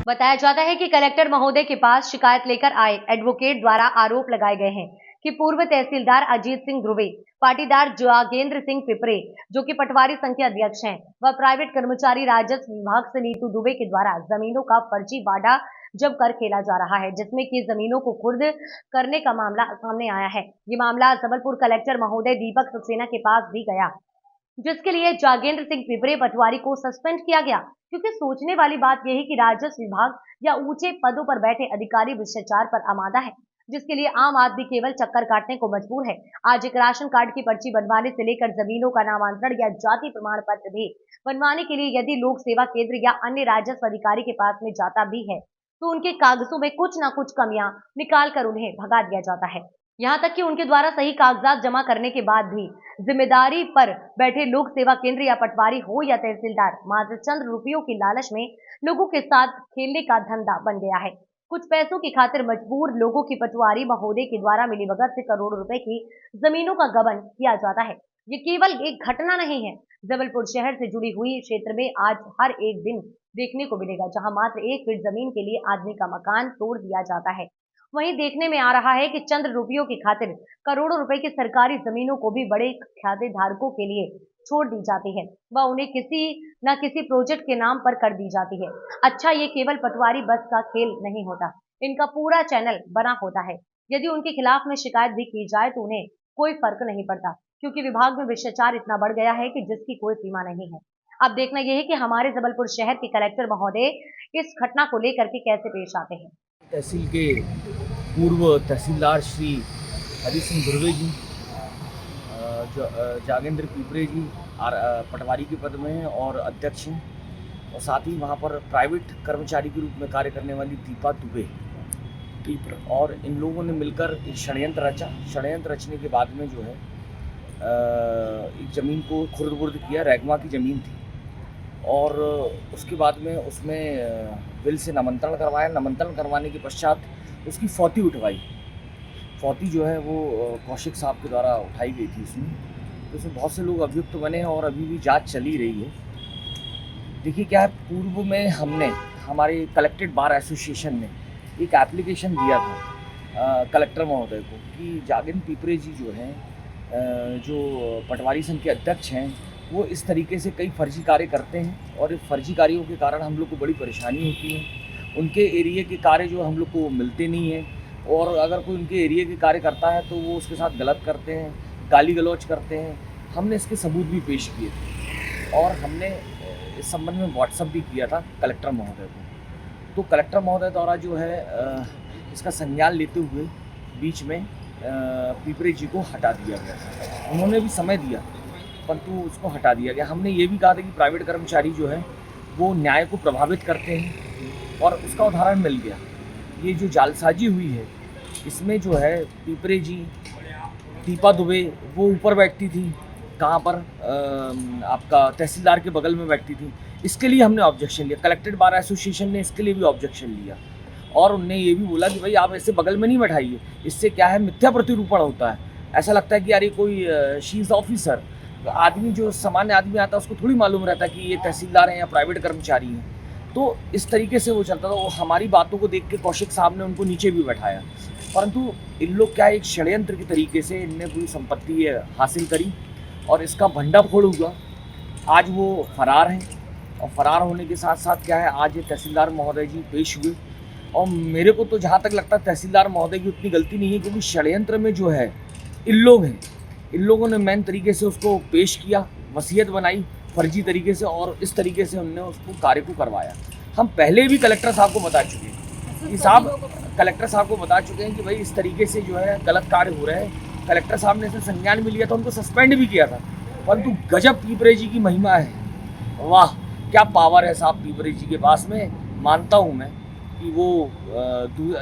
बताया जाता है कि कलेक्टर महोदय के पास शिकायत लेकर आए एडवोकेट द्वारा आरोप लगाए गए हैं कि पूर्व तहसीलदार अजीत सिंह ध्रुवे, पाटीदार जागेंद्र सिंह पिपरे जो कि पटवारी संघ के अध्यक्ष हैं, व प्राइवेट कर्मचारी राजस्व विभाग से नीतू दुबे के द्वारा जमीनों का फर्जी बांटा जब कर खेला जा रहा है, जिसमें कि जमीनों को खुर्द करने का मामला सामने आया है। ये मामला जबलपुर कलेक्टर महोदय दीपक सक्सेना के पास भी गया, जिसके लिए जागेंद्र सिंह पिपरे पटवारी को सस्पेंड किया गया। क्योंकि सोचने वाली बात यह है कि राजस्व विभाग या ऊंचे पदों पर बैठे अधिकारी भ्रष्टाचार पर आमादा है, जिसके लिए आम आदमी केवल चक्कर काटने को मजबूर है। आज एक राशन कार्ड की पर्ची बनवाने से लेकर जमीनों का नामांतरण या जाति प्रमाण पत्र भी बनवाने के लिए यदि लोक सेवा केंद्र या अन्य राजस्व अधिकारी के पास में जाता भी है तो उनके कागजों में कुछ ना कुछ कमियां निकाल कर उन्हें भगा दिया जाता है। यहाँ तक कि उनके द्वारा सही कागजात जमा करने के बाद भी जिम्मेदारी पर बैठे लोक सेवा केंद्र या पटवारी हो या तहसीलदार मात्र चंद रुपयों की लालच में लोगों के साथ खेलने का धंधा बन गया है। कुछ पैसों की खातिर मजबूर लोगों की पटवारी महोदय के द्वारा मिलीभगत से करोड़ों रुपए की जमीनों का गबन किया जाता है। ये केवल एक घटना नहीं है, जबलपुर शहर से जुड़ी हुई क्षेत्र में आज हर एक दिन देखने को मिलेगा, जहां मात्र 1 फीट जमीन के लिए आदमी का मकान तोड़ दिया जाता है। वहीं देखने में आ रहा है कि चंद रुपयों की खातिर करोड़ों रुपए की सरकारी जमीनों को भी बड़े खातेधारकों के लिए छोड़ दी जाती है व उन्हें किसी न किसी प्रोजेक्ट के नाम पर कर दी जाती है। अच्छा, ये केवल पटवारी बस का खेल नहीं होता, इनका पूरा चैनल बना होता है। यदि उनके खिलाफ में शिकायत भी की जाए तो उन्हें कोई फर्क नहीं पड़ता, क्योंकि विभाग में भ्रष्टाचार इतना बढ़ गया है कि जिसकी कोई सीमा नहीं है। अब देखना यह है कि हमारे जबलपुर शहर के कलेक्टर महोदय इस घटना को लेकर के कैसे पेश आते हैं। तहसील के पूर्व तहसीलदार श्री अजीत सिंह ध्रुवे जी, जागेंद्र पिपरे जी पटवारी के पद में हैं और अध्यक्ष हैं, और साथ ही वहाँ पर प्राइवेट कर्मचारी के रूप में कार्य करने वाली दीपा दुबे, और इन लोगों ने मिलकर एक षड्यंत्र रचा। षड्यंत्र रचने के बाद में जो है एक ज़मीन को खुर्द-बुर्द किया। रैगमा की ज़मीन थी और उसके बाद में उसमें विल से नामांतरण करवाया। नामांतरण करवाने के पश्चात उसकी फौती उठवाई। फौती जो है वो कौशिक साहब के द्वारा उठाई गई थी उसमें, तो उसमें बहुत से लोग अभियुक्त बने हैं और अभी भी जांच चली रही है। देखिए क्या है, पूर्व में हमने हमारे कलेक्टेड बार एसोसिएशन ने एक एप्लीकेशन दिया था कलेक्टर महोदय को कि जागेंद्र पिपरे जी जो हैं, जो पटवारी संघ के अध्यक्ष हैं, वो इस तरीके से कई फर्जी कार्य करते हैं और इस फर्जी कार्यों के कारण हम लोग को बड़ी परेशानी होती है। उनके एरिया के कार्य जो हम लोग को मिलते नहीं हैं, और अगर कोई उनके एरिया के कार्य करता है तो वो उसके साथ गलत करते हैं, गाली गलौज करते हैं। हमने इसके सबूत भी पेश किए थे और हमने इस संबंध में व्हाट्सअप भी किया था कलेक्टर महोदय को। तो कलेक्टर महोदय द्वारा जो है इसका संज्ञान लेते हुए बीच में पिपरे जी को हटा दिया गया। उन्होंने भी समय दिया परंतु उसको हटा दिया गया। हमने ये भी कहा था कि प्राइवेट कर्मचारी जो है वो न्याय को प्रभावित करते हैं और उसका उदाहरण मिल गया। ये जो जालसाजी हुई है इसमें जो है पिपरे जी, दीपा दुबे वो ऊपर बैठती थी, कहाँ पर आपका तहसीलदार के बगल में बैठती थी। इसके लिए हमने ऑब्जेक्शन लिया, कलेक्टेड बार एसोसिएशन ने इसके लिए भी ऑब्जेक्शन लिया और उनने ये भी बोला कि भाई आप ऐसे बगल में नहीं बैठाइए, इससे क्या है मिथ्या प्रतिरूपण होता है। ऐसा लगता है कि यार ये कोई शी इज़ ऑफिसर। आदमी जो सामान्य आदमी आता है उसको थोड़ी मालूम रहता है कि ये तहसीलदार हैं या प्राइवेट कर्मचारी हैं। तो इस तरीके से वो चलता था। वो हमारी बातों को देख के कौशिक साहब ने उनको नीचे भी बैठाया, परंतु इन लोग क्या एक षड्यंत्र के तरीके से इनने पूरी संपत्ति हासिल करी और इसका भंडाफोड़ हुआ। आज वो फरार हैं और फरार होने के साथ साथ क्या है, आज ये तहसीलदार महोदय जी पेश हुए और मेरे को तो जहाँ तक लगता है तहसीलदार महोदय की उतनी गलती नहीं है, क्योंकि षड्यंत्र में जो है इन लोग हैं, इन लोगों ने मेन तरीके से उसको पेश किया, वसीयत बनाई फर्जी तरीके से और इस तरीके से उन्होंने उसको कार्य को करवाया। हम पहले भी कलेक्टर साहब को बता चुके हैं कि कलेक्टर साहब को बता चुके हैं कि भाई इस तरीके से जो है गलत कार्य हो रहे हैं। कलेक्टर साहब ने इसे संज्ञान भी लिया था, उनको सस्पेंड भी किया था, परंतु गजब पिपरे जी की महिमा है। वाह, क्या पावर है साहब पिपरे जी के पास में। मानता हूँ मैं कि वो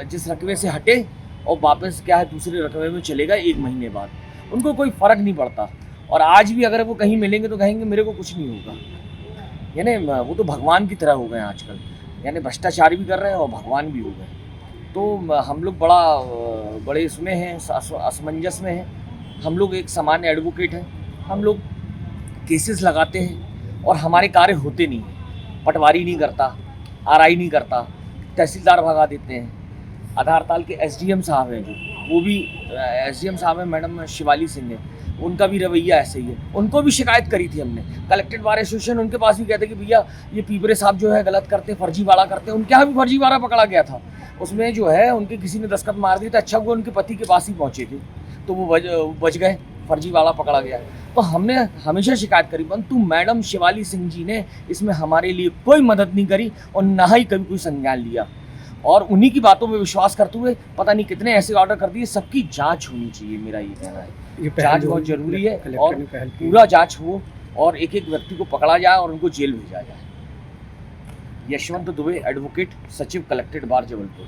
जिस रकबे से हटे और वापस क्या है दूसरे रकबे में चलेगा 1 महीने बाद, उनको कोई फ़र्क नहीं पड़ता। और आज भी अगर वो कहीं मिलेंगे तो कहेंगे मेरे को कुछ नहीं होगा। यानी वो तो भगवान की तरह हो गए आजकल, यानी भ्रष्टाचार भी कर रहे हैं और भगवान भी हो गए। तो हम लोग बड़े इसमें हैं, असमंजस में हैं। हम लोग एक सामान्य एडवोकेट हैं, हम लोग केसेस लगाते हैं और हमारे कार्य होते नहीं हैं। पटवारी नहीं करता, आरआई नहीं करता, तहसीलदार भगा देते हैं। आधारताल के एसडीएम साहब हैं जो, वो भी एसडीएम साहब हैं, मैडम शिवाली सिंह है, उनका भी रवैया ऐसे ही है। उनको भी शिकायत करी थी हमने, कलेक्टेड बार एसोसिएशन उनके पास भी कहते कि भैया ये पीपरे साहब जो है गलत करते, फर्जीवाड़ा करते। उनके यहाँ भी फर्जीवाड़ा पकड़ा गया था, उसमें जो है उनके किसी ने दस्तखत मार दिए थे। अच्छा वो उनके पति के पास ही पहुँचे थे तो वो बच गए, फर्जीवाड़ा पकड़ा गया। तो हमने हमेशा शिकायत करी, परंतु मैडम शिवाली सिंह जी ने इसमें हमारे लिए कोई मदद नहीं करी और ना ही कभी कोई संज्ञान लिया। और उन्हीं की बातों में विश्वास करते हुए पता नहीं कितने ऐसे ऑर्डर कर दिए। सबकी जांच होनी चाहिए, मेरा ये कहना है। जांच बहुत जरूरी है और पूरा जांच हो और एक एक व्यक्ति को पकड़ा जाए और उनको जेल भेजा जाए। यशवंत दुबे, एडवोकेट, सचिव, कलेक्टेड बार, जबलपुर।